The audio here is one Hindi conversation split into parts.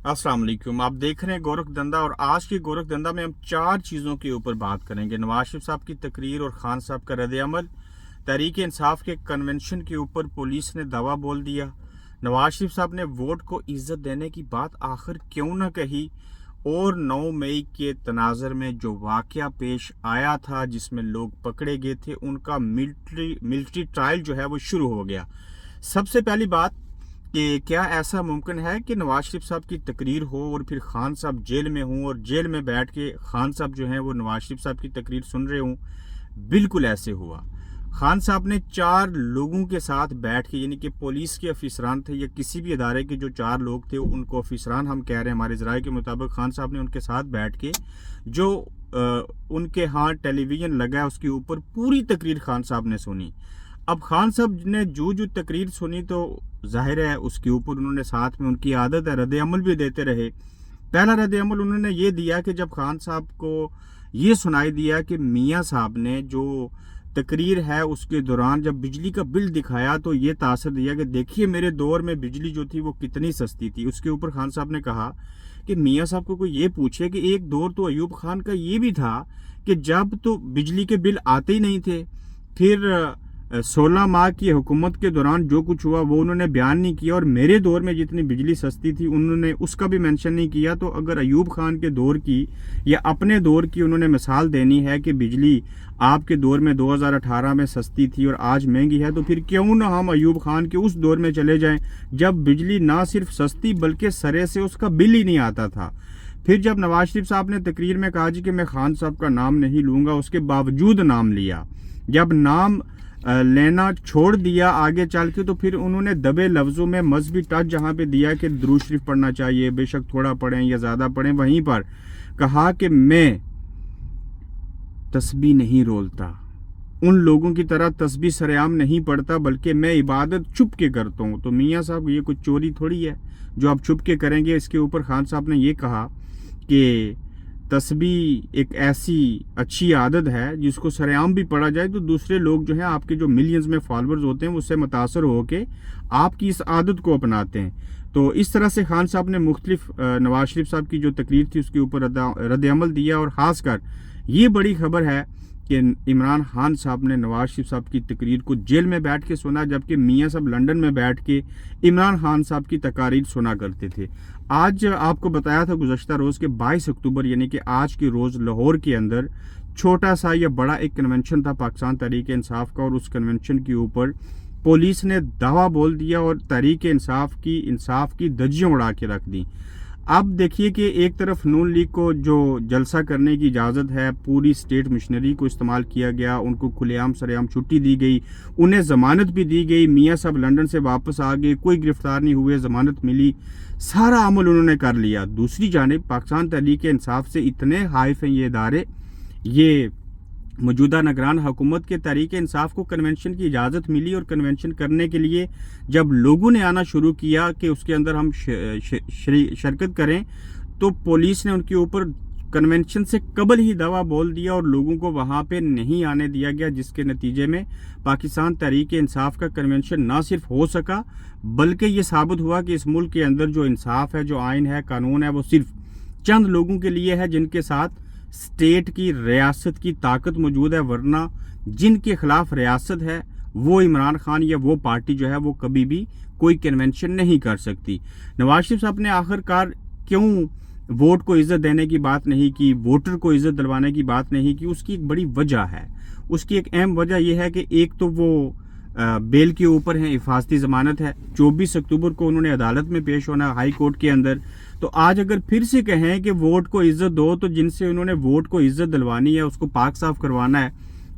अस्सलाम वालेकुम। आप देख रहे हैं गोरख धंधा और आज की गोरख धंधा में हम चार चीज़ों के ऊपर बात करेंगे। नवाज शरीफ साहब की तकरीर और खान साहब का रद्द-ए-अमल, तहरीक इंसाफ के कन्वेंशन के ऊपर पुलिस ने दावा बोल दिया, नवाज शरीफ साहब ने वोट को इज्जत देने की बात आखिर क्यों न कही, और 9 मई के तनाज़र में जो वाक़या पेश आया था जिसमें लोग पकड़े गए थे उनका मिलिट्री ट्रायल जो है वो शुरू हो गया। सबसे पहली बात कि क्या ऐसा मुमकिन है कि नवाज शरीफ साहब की तकरीर हो और फिर खान साहब जेल में हों और जेल में बैठ के खान साहब जो हैं वो नवाज शरीफ साहब की तकरीर सुन रहे हों? बिल्कुल ऐसे हुआ। खान साहब ने 4 लोगों के साथ बैठ के, यानी कि पुलिस के अफसरान थे या किसी भी इदारे के जो 4 लोग थे उनको अफसरान हम कह रहे हैं, हमारे ज़राए के मुताबिक खान साहब ने उनके साथ बैठ के जो उनके यहाँ टेलीविज़न लगा है उसके ऊपर पूरी तकरीर खान साहब ने सुनी। अब खान साहब ने जो तकरीर सुनी तो जाहिर है उसके ऊपर उन्होंने, साथ में उनकी आदत है, रद्द-ए-अमल भी देते रहे। पहला रद्द-ए-अमल उन्होंने ये दिया कि जब खान साहब को ये सुनाई दिया कि मियाँ साहब ने जो तकरीर है उसके दौरान जब बिजली का बिल दिखाया तो ये तासर दिया कि देखिए मेरे दौर में बिजली जो थी वो कितनी सस्ती थी। उसके ऊपर खान साहब ने कहा कि मियाँ साहब को कोई ये पूछे कि एक दौर तो अयूब खान का ये भी था कि जब तो बिजली के बिल आते ही नहीं थे, फिर 16 माह की हुकूमत के दौरान जो कुछ हुआ वो उन्होंने बयान नहीं किया, और मेरे दौर में जितनी बिजली सस्ती थी उन्होंने उसका भी मेंशन नहीं किया। तो अगर अयूब खान के दौर की या अपने दौर की उन्होंने मिसाल देनी है कि बिजली आपके दौर में 2018 में सस्ती थी और आज महंगी है, तो फिर क्यों ना हम अयूब खान के उस दौर में चले जाएं जब बिजली ना सिर्फ सस्ती बल्कि सरे से उसका बिल ही नहीं आता था। फिर जब नवाज शरीफ साहब ने तकरीर में कहा जी कि मैं खान साहब का नाम नहीं लूँगा, उसके बावजूद नाम लिया। जब नाम लेना छोड़ दिया आगे चल के, तो फिर उन्होंने दबे लफ्ज़ों में मजहबी टच जहाँ पे दिया कि दुरूद शरीफ पढ़ना चाहिए, बेशक थोड़ा पढ़ें या ज़्यादा पढ़ें, वहीं पर कहा कि मैं तस्बीह नहीं रोलता, उन लोगों की तरह तस्बीह सरेआम नहीं पढ़ता, बल्कि मैं इबादत छुप के करता हूँ। तो मियाँ साहब ये कुछ चोरी थोड़ी है जो आप छुप के करेंगे। इसके ऊपर खान साहब ने ये कहा कि तस्बीह एक ऐसी अच्छी आदत है जिसको सरेआम भी पढ़ा जाए तो दूसरे लोग जो हैं, आपके जो मिलियंस में फॉलोअर्स होते हैं, उससे मुतासर होकर आपकी इस आदत को अपनाते हैं। तो इस तरह से खान साहब ने मुख्तलिफ नवाज शरीफ साहब की जो तकरीर थी उसके ऊपर रद्द-ए-अमल दिया। और ख़ासकर ये बड़ी खबर है कि इमरान खान साहब ने नवाज शरीफ साहब की तकरीर को जेल में बैठ के सुना, जबकि मियाँ साहब लंदन में बैठ के इमरान खान साहब की तकारीर सुना करते थे। आज आपको बताया था गुज़श्ता रोज़ के 22 अक्टूबर यानी कि आज के रोज़ लाहौर के अंदर छोटा सा या बड़ा एक कन्वेंशन था पाकिस्तान तहरीक इंसाफ का, और उस कन्वेंशन के ऊपर पुलिस ने दावा बोल दिया और तहरीक इंसाफ की धज्जियाँ उड़ा के रख दी। अब देखिए कि एक तरफ नून लीग को जो जलसा करने की इजाज़त है, पूरी स्टेट मशीनरी को इस्तेमाल किया गया, उनको खुलेआम सरेआम छुट्टी दी गई, उन्हें ज़मानत भी दी गई, मियाँ साहब लंदन से वापस आ गए, कोई गिरफ्तार नहीं हुए, ज़मानत मिली, सारा अमल उन्होंने कर लिया। दूसरी जानिब पाकिस्तान तहरीक इंसाफ से इतने हाइफ हैं ये इदारे, ये मौजूदा निगरान हुकूमत के तहरीक इंसाफ को कन्वेंशन की इजाज़त मिली, और कन्वेंशन करने के लिए जब लोगों ने आना शुरू किया कि उसके अंदर हम शिरकत करें, तो पुलिस ने उनके ऊपर कन्वेंशन से कबल ही दावा बोल दिया और लोगों को वहाँ पे नहीं आने दिया गया, जिसके नतीजे में पाकिस्तान तहरीक इंसाफ का कन्वेंशन ना सिर्फ हो सका बल्कि ये साबित हुआ कि इस मुल्क के अंदर जो इंसाफ है, जो आइन है, कानून है, वो सिर्फ चंद लोगों के लिए है जिनके साथ स्टेट की रियासत की ताकत मौजूद है, वरना जिनके खिलाफ रियासत है वो इमरान खान या वो पार्टी जो है वो कभी भी कोई कन्वेंशन नहीं कर सकती। नवाज शरीफ साहब ने आखिरकार क्यों वोट को इज्जत देने की बात नहीं की, वोटर को इज्जत दिलवाने की बात नहीं की? उसकी एक बड़ी वजह है। उसकी एक अहम वजह यह है कि एक तो वो बेल के ऊपर है, हिफाजती ज़मानत है, 24 अक्टूबर को उन्होंने अदालत में पेश होना हाई कोर्ट के अंदर। तो आज अगर फिर से कहें कि वोट को इज्जत दो, तो जिनसे उन्होंने वोट को इज्जत दिलवानी है उसको पाक साफ करवाना है,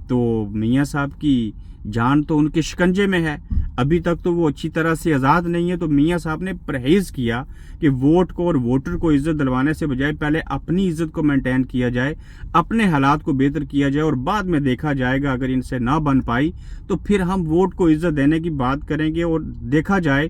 तो मियाँ साहब की जान तो उनके शिकंजे में है, अभी तक तो वो अच्छी तरह से आज़ाद नहीं है। तो मियाँ साहब ने परहेज़ किया कि वोट को और वोटर को इज्जत दिलवाने से बजाय पहले अपनी इज्जत को मेंटेन किया जाए, अपने हालात को बेहतर किया जाए, और बाद में देखा जाएगा अगर इनसे ना बन पाई तो फिर हम वोट को इज्जत देने की बात करेंगे। और देखा जाए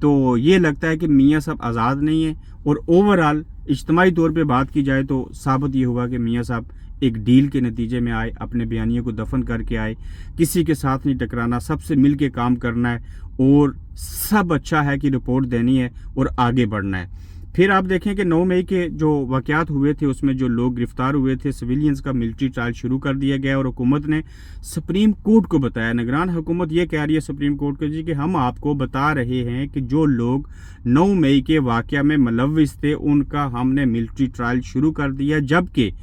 तो ये लगता है कि मियाँ साहब आज़ाद नहीं है, और ओवरऑल इज्तिमाई तौर पे बात की जाए तो साबित ये हुआ कि मियाँ साहब एक डील के नतीजे में आए, अपने बयानियों को दफन करके आए, किसी के साथ नहीं टकराना, सबसे मिल के काम करना है, और सब अच्छा है कि रिपोर्ट देनी है और आगे बढ़ना है। फिर आप देखें कि 9 मई के जो वाक़यात हुए थे उसमें जो लोग गिरफ्तार हुए थे, सिविलियंस का मिलिट्री ट्रायल शुरू कर दिया गया और हुकूमत ने सुप्रीम कोर्ट को बताया। निगरान हुकूमत ये कह रही है सुप्रीम कोर्ट को जी कि हम आपको बता रहे हैं कि जो लोग 9 मई के वाक़या में मुलव्विस थे उनका हमने मिलिट्री ट्रायल शुरू कर दिया, जबकि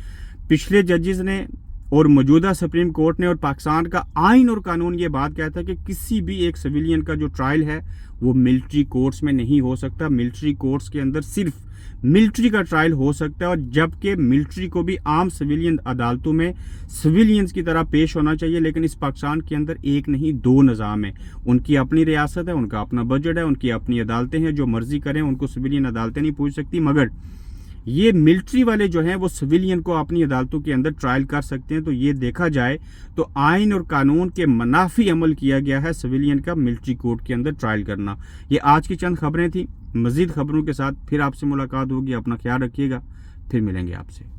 पिछले जजेस ने और मौजूदा सुप्रीम कोर्ट ने और पाकिस्तान का आइन और कानून ये बात कहता है कि किसी भी एक सिविलियन का जो ट्रायल है वो मिलिट्री कोर्ट्स में नहीं हो सकता। मिलिट्री कोर्ट्स के अंदर सिर्फ मिलिट्री का ट्रायल हो सकता है, और जबकि मिलिट्री को भी आम सिविलियन अदालतों में सिविलियंस की तरह पेश होना चाहिए। लेकिन इस पाकिस्तान के अंदर एक नहीं 2 निज़ाम है, उनकी अपनी रियासत है, उनका अपना बजट है, उनकी अपनी अदालतें हैं, जो मर्जी करें उनको सिविलियन अदालतें नहीं पूछ सकती। मगर ये मिलिट्री वाले जो हैं वो सिविलियन को अपनी अदालतों के अंदर ट्रायल कर सकते हैं। तो ये देखा जाए तो आइन और कानून के मुनाफी अमल किया गया है सिविलियन का मिलिट्री कोर्ट के अंदर ट्रायल करना। ये आज की चंद खबरें थी। मज़ीद खबरों के साथ फिर आपसे मुलाकात होगी। अपना ख्याल रखिएगा, फिर मिलेंगे आपसे।